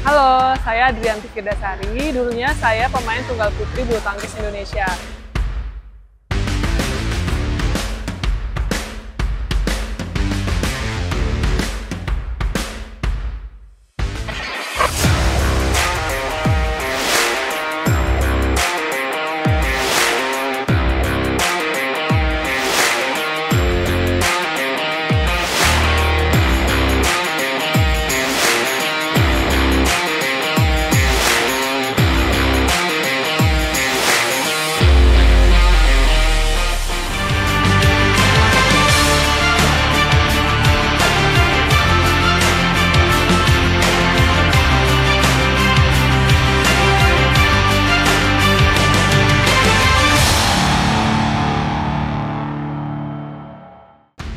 Halo, saya Adrianti Firdasari. Dulunya saya pemain tunggal putri bulu tangkis Indonesia.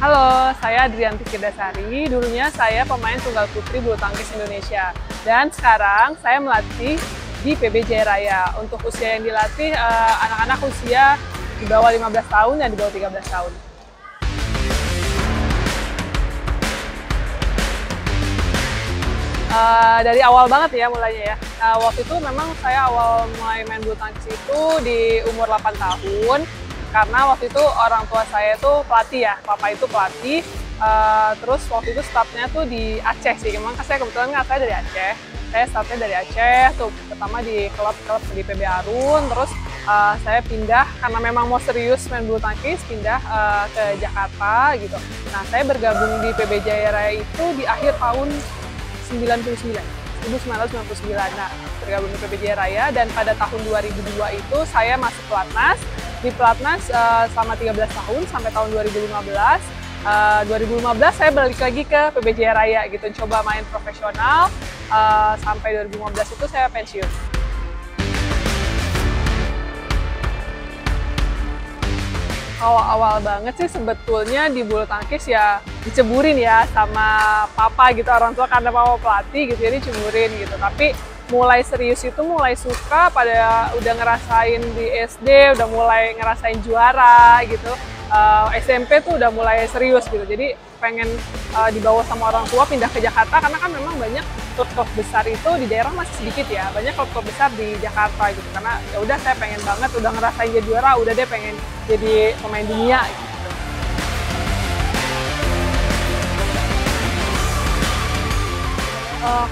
Halo, saya Adrianti Firdasari. Dulunya saya pemain tunggal putri bulu tangkis Indonesia. Dan sekarang saya melatih di PB Jaya Raya. Untuk usia yang dilatih, anak-anak usia di bawah 15 tahun dan di bawah 13 tahun. Dari awal banget ya mulainya ya. Waktu itu memang saya awal mulai main bulu tangkis itu di umur 8 tahun. Karena waktu itu orang tua saya itu pelatih ya, papa itu pelatih. Terus waktu itu startnya tuh di Aceh sih, memang saya kebetulan saya dari Aceh. Saya startnya dari Aceh, tuh pertama di klub-klub di PB Arun, terus saya pindah karena memang mau serius main bulu tangkis, pindah ke Jakarta gitu. Nah, saya bergabung di PB Jaya Raya itu di akhir tahun 1999. Nah, bergabung di PB Jaya Raya dan pada tahun 2002 itu saya masuk pelatnas. Di pelatnas selama 13 tahun sampai tahun 2015. 2015 saya balik lagi ke PB Jaya Raya gitu, coba main profesional sampai 2015 itu saya pensiun. Awal banget sih sebetulnya di bulu tangkis ya diceburin ya sama papa gitu, orang tua karena papa pelatih gitu jadi ceburin gitu. Tapi mulai serius itu mulai suka pada udah ngerasain di SD, udah mulai ngerasain juara gitu. SMP tuh udah mulai serius gitu, jadi pengen dibawa sama orang tua pindah ke Jakarta karena kan memang banyak klub-klub besar itu di daerah masih sedikit ya, banyak klub-klub besar di Jakarta gitu. Karena ya udah saya pengen banget, udah ngerasain jadi juara, udah deh pengen jadi pemain dunia gitu.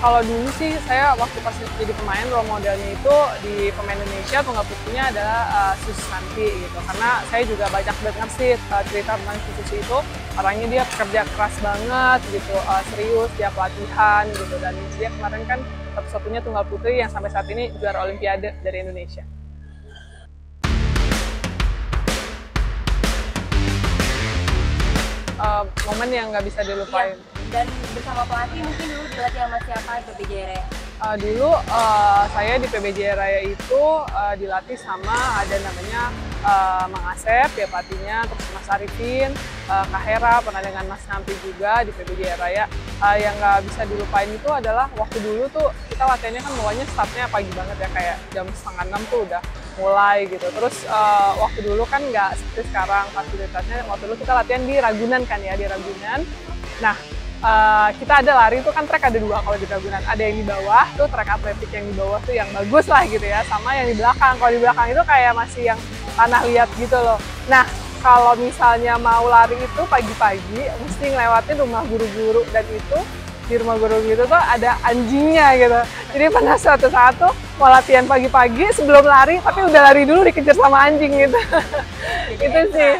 Kalau dulu sih saya waktu pas jadi pemain role modelnya itu di pemain Indonesia tunggal putrinya adalah Susi Santi gitu. Karena saya juga banyak dengar sih cerita tentang Susi itu, orangnya dia kerja keras banget gitu, serius dia pelatihan gitu, dan dia kemarin kan satu-satunya tunggal putri yang sampai saat ini juara Olimpiade dari Indonesia. Momen yang nggak bisa dilupain. Dan bersama pelatih mungkin dulu dilatih sama siapa di PB Jaya Raya? Dulu saya di PB Jaya Raya itu dilatih sama ada namanya Mang Asep ya pelatihnya, terus Mas Arifin, Kak Hera, pernah dengan Mas Nampi juga di PB Jaya Raya. Yang nggak bisa dilupain itu adalah waktu dulu tuh kita latihannya kan mulainya startnya pagi banget ya, kayak jam 5:30 tuh udah mulai gitu. Terus waktu dulu kan nggak seperti sekarang fasilitasnya, waktu dulu kita latihan di Ragunan kan ya, di Ragunan. Nah, kita ada lari itu kan trek ada dua kalau di Ragunan, ada yang di bawah tuh trek atletik yang di bawah tuh yang bagus lah gitu ya, sama yang di belakang. Kalau di belakang itu kayak masih yang tanah liat gitu loh. Nah, kalau misalnya mau lari itu pagi-pagi mesti ngelewatin rumah guru-guru, dan itu di rumah guru gitu tuh ada anjingnya gitu. Jadi pernah suatu saat tuh mau latihan pagi-pagi sebelum lari, tapi udah lari dulu dikejar sama anjing gitu. Itu sih.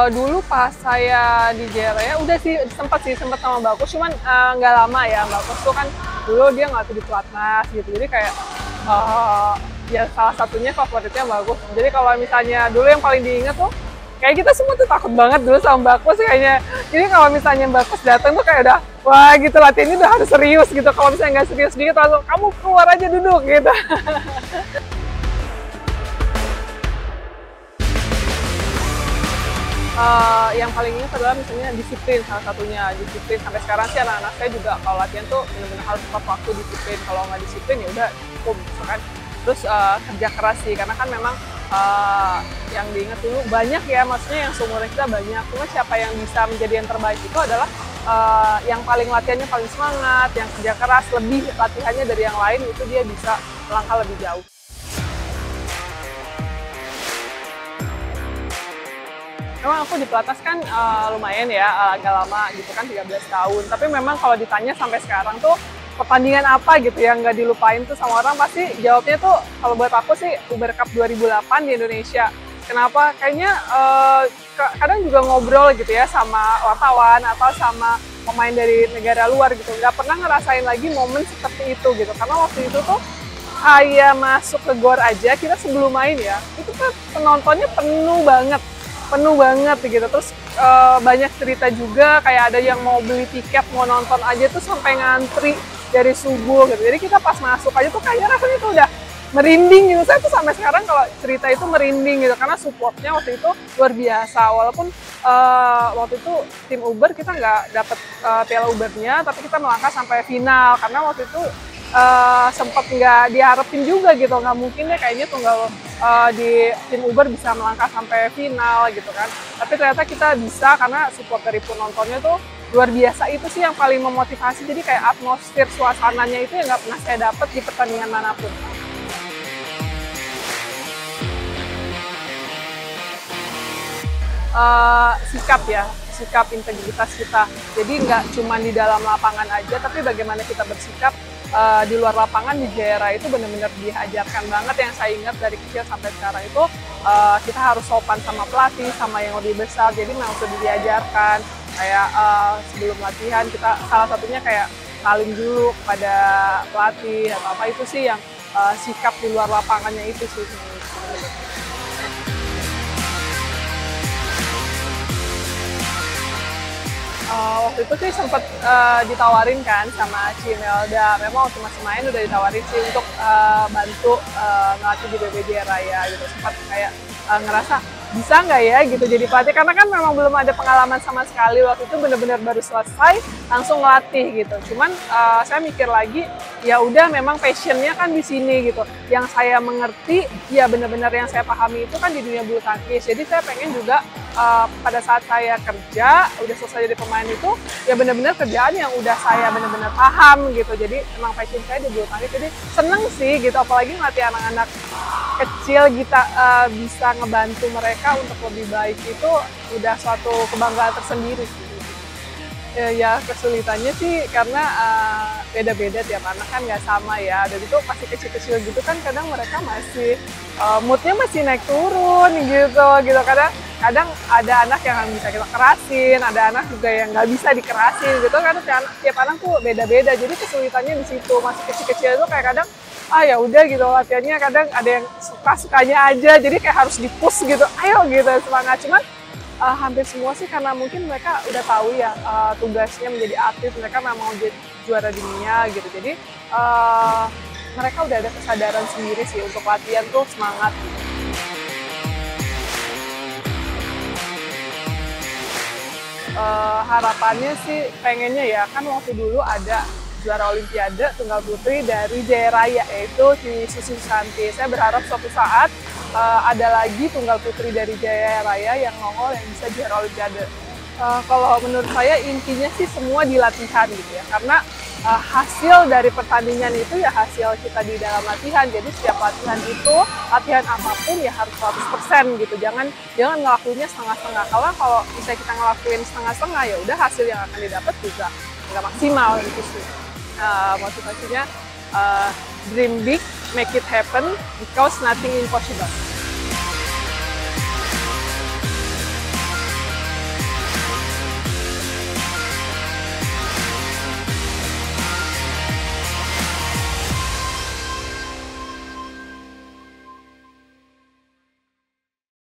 Dulu pas saya di Jaya Raya udah sih sempat sama Bagus, cuman nggak lama ya. Bagus tuh kan dulu dia nggak tuh di pelatnas gitu, jadi kayak ya salah satunya favoritnya Bagus. Jadi kalau misalnya dulu yang paling diingat tuh kayak kita semua tuh takut banget dulu sama Bagus kayaknya. Jadi kalau misalnya Bagus datang tuh kayak udah wah gitu, latihannya udah harus serius gitu. Kalau misalnya nggak serius dikit langsung kamu keluar aja duduk gitu. Yang paling ingat adalah misalnya disiplin, salah satunya disiplin. Sampai sekarang sih anak-anak saya juga kalau latihan tuh benar-benar harus tepat waktu, disiplin. Kalau nggak disiplin ya udah cukup gitu kan. Terus kerja keras sih, karena kan memang yang diingat dulu banyak ya, maksudnya yang seumuran kita banyak. Cuma siapa yang bisa menjadi yang terbaik itu adalah yang paling latihannya paling semangat, yang kerja keras, lebih latihannya dari yang lain, itu dia bisa melangkah lebih jauh. Memang aku di Pilates kan lumayan ya, agak lama gitu kan, 13 tahun. Tapi memang kalau ditanya sampai sekarang tuh pertandingan apa gitu yang nggak dilupain tuh sama orang, pasti jawabnya tuh kalau buat aku sih Uber Cup 2008 di Indonesia. Kenapa? Kayaknya kadang juga ngobrol gitu ya sama wartawan atau sama pemain dari negara luar gitu. Nggak pernah ngerasain lagi momen seperti itu gitu. Karena waktu itu tuh kayak masuk ke GOR aja, kita sebelum main ya, itu kan penontonnya penuh banget gitu. Terus banyak cerita juga, kayak ada yang mau beli tiket mau nonton aja tuh sampai ngantri dari subuh gitu. Jadi kita pas masuk aja tuh kayaknya rasanya tuh udah merinding gitu. Saya tuh sampai sekarang kalau cerita itu merinding gitu, karena supportnya waktu itu luar biasa. Walaupun waktu itu tim Uber kita nggak dapet piala Ubernya, tapi kita melangkah sampai final karena waktu itu sempat nggak diharapin juga gitu, nggak mungkin deh kayaknya tunggal di tim Uber bisa melangkah sampai final gitu kan. Tapi ternyata kita bisa karena support dari penontonnya tuh luar biasa. Itu sih yang paling memotivasi. Jadi kayak atmosfer suasananya itu yang nggak pernah saya dapat di pertandingan manapun. Sikap ya, sikap integritas kita. Jadi nggak cuma di dalam lapangan aja, tapi bagaimana kita bersikap di luar lapangan. Di Jaya Raya itu benar-benar diajarkan banget, yang saya ingat dari kecil sampai sekarang itu kita harus sopan sama pelatih, sama yang lebih besar. Jadi memang sudah diajarkan kayak sebelum latihan kita salah satunya kayak saling dulu pada pelatih atau apa. Itu sih yang sikap di luar lapangannya itu sih. Waktu itu sih sempat ditawarin kan sama Cimelda. Memang waktu masih main udah ditawarin sih untuk bantu ngelatih di PB Jaya Raya gitu. Sempat kayak ngerasa bisa nggak ya gitu jadi pelatih, karena kan memang belum ada pengalaman sama sekali. Waktu itu benar-benar baru selesai langsung ngelatih gitu. Cuman saya mikir lagi, ya udah memang passionnya kan di sini gitu. Yang saya mengerti ya benar-benar yang saya pahami itu kan di dunia bulu tangkis. Jadi saya pengen juga pada saat saya kerja udah selesai jadi pemain itu ya benar-benar kerjaan yang udah saya benar-benar paham gitu. Jadi emang passion saya di bulu tangkis. Jadi seneng sih gitu, apalagi ngelatih anak-anak kecil kita bisa ngebantu mereka untuk lebih baik, itu udah suatu kebanggaan tersendiri sih. Ya kesulitannya sih karena beda-beda, tiap anak kan nggak sama ya. Dan itu masih kecil-kecil gitu kan, kadang mereka masih moodnya masih naik turun gitu. Kadang ada anak yang bisa kita kerasin, ada anak juga yang nggak bisa dikerasin gitu. Karena tiap anak tuh beda-beda. Jadi kesulitannya di situ. Masih kecil-kecil itu kayak kadang ya udah gitu latihannya, kadang ada yang suka-sukanya aja. Jadi kayak harus di-push gitu, ayo gitu semangat. Cuman hampir semua sih karena mungkin mereka udah tahu ya tugasnya menjadi atlet, mereka memang mau jadi juara dunia gitu. Jadi mereka udah ada kesadaran sendiri sih untuk latihan tuh semangat gitu. Harapannya sih pengennya ya, kan waktu dulu ada juara Olimpiade Tunggal Putri dari Jaya Raya, yaitu si Susi Susanti. Saya berharap suatu saat ada lagi Tunggal Putri dari Jaya Raya yang nongol yang bisa juara Olimpiade. Kalau menurut saya intinya sih semua di latihan gitu ya, karena hasil dari pertandingan itu ya hasil kita di dalam latihan. Jadi setiap latihan itu, latihan apapun ya harus 100% gitu. Jangan ngelakuinnya setengah-setengah. Kalau misalnya kita ngelakuin setengah-setengah ya udah hasil yang akan didapat juga nggak maksimal gitu sih. Motivasinya dream big, make it happen because nothing impossible.